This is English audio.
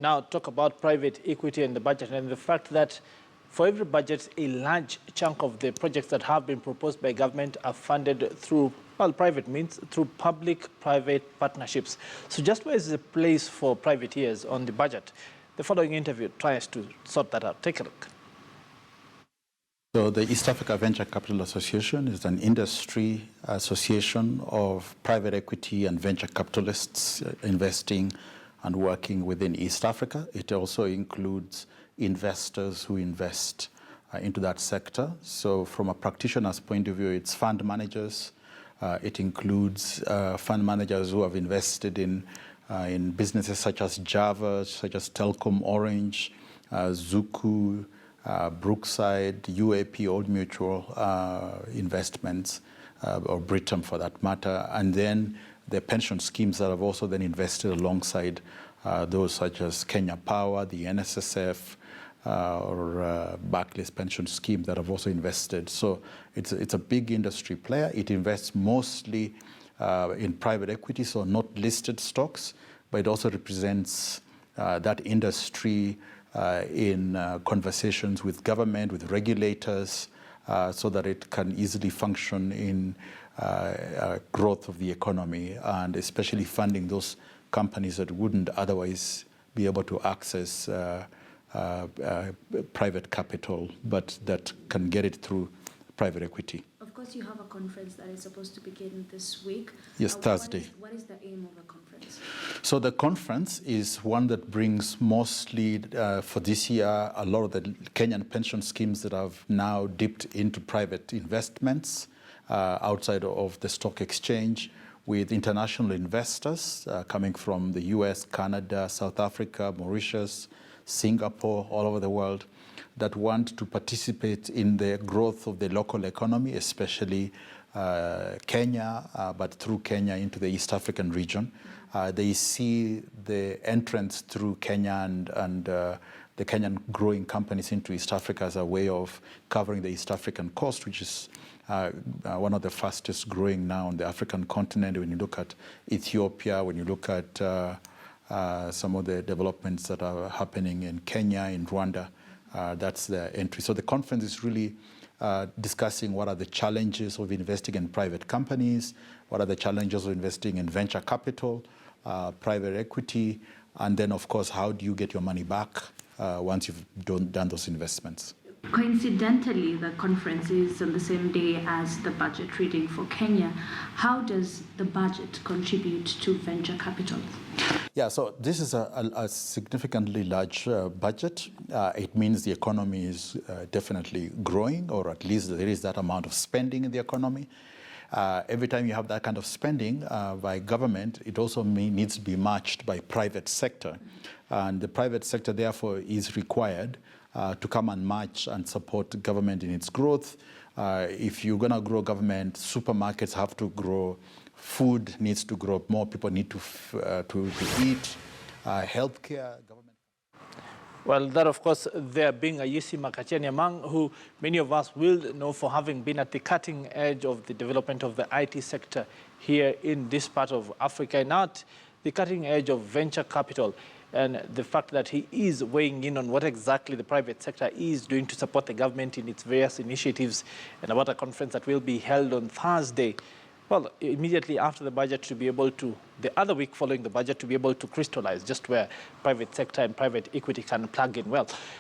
Now talk about private equity and the budget and the fact that for every budget, a large chunk of the projects that have been proposed by government are funded through, well, private means, through public-private partnerships. So just where is the place for privateers on the budget? The following interview tries to sort that out. Take a look. So the East Africa Venture Capital Association is an industry association of private equity and venture capitalists investing and working within East Africa. It also includes investors who invest into that sector. So from a practitioner's point of view, it's fund managers. It includes fund managers who have invested in businesses such as Java, such as Telkom Orange, Zuku, Brookside, UAP, Old Mutual Investments, or Britam for that matter, and then the pension schemes that have also then invested alongside those such as Kenya Power, the NSSF, or Barclays pension scheme that have also invested. So it's a big industry player. It invests mostly in private equity, so not listed stocks, but it also represents that industry in conversations with government, with regulators, so that it can easily function in growth of the economy, and especially funding those companies that wouldn't otherwise be able to access private capital, but that can get it through private equity. Of course, you have a conference that is supposed to begin this week. Yes, Thursday. What is the aim of the conference? So the conference is one that brings mostly, for this year, a lot of the Kenyan pension schemes that have now dipped into private investments outside of the stock exchange, with international investors coming from the US, Canada, South Africa, Mauritius, Singapore, all over the world, that want to participate in the growth of the local economy, especially Kenya, but through Kenya into the East African region. They see the entrance through Kenya and the Kenyan growing companies into East Africa as a way of covering the East African coast, which is one of the fastest growing now on the African continent. When you look at Ethiopia, when you look at some of the developments that are happening in Kenya, in Rwanda, that's the entry. So the conference is really discussing what are the challenges of investing in private companies, what are the challenges of investing in venture capital, private equity, and then, of course, how do you get your money back once you've done those investments. Coincidentally, the conference is on the same day as the budget reading for Kenya. How does the budget contribute to venture capital? Yeah, so this is a significantly large budget. It means the economy is definitely growing, or at least there is that amount of spending in the economy. Every time you have that kind of spending by government, it also needs to be matched by private sector. And the private sector, therefore, is required to come and match and support government in its growth. If you're going to grow government, supermarkets have to grow, food needs to grow, more people need to eat, healthcare, government. Well, that, of course, there being Ayusi Makacheni, who many of us will know for having been at the cutting edge of the development of the IT sector here in this part of Africa, and at the cutting edge of venture capital. And the fact that he is weighing in on what exactly the private sector is doing to support the government in its various initiatives, and about a conference that will be held on Thursday, well, immediately after the budget, to be able to, the other week following the budget, to be able to crystallize just where private sector and private equity can plug in well.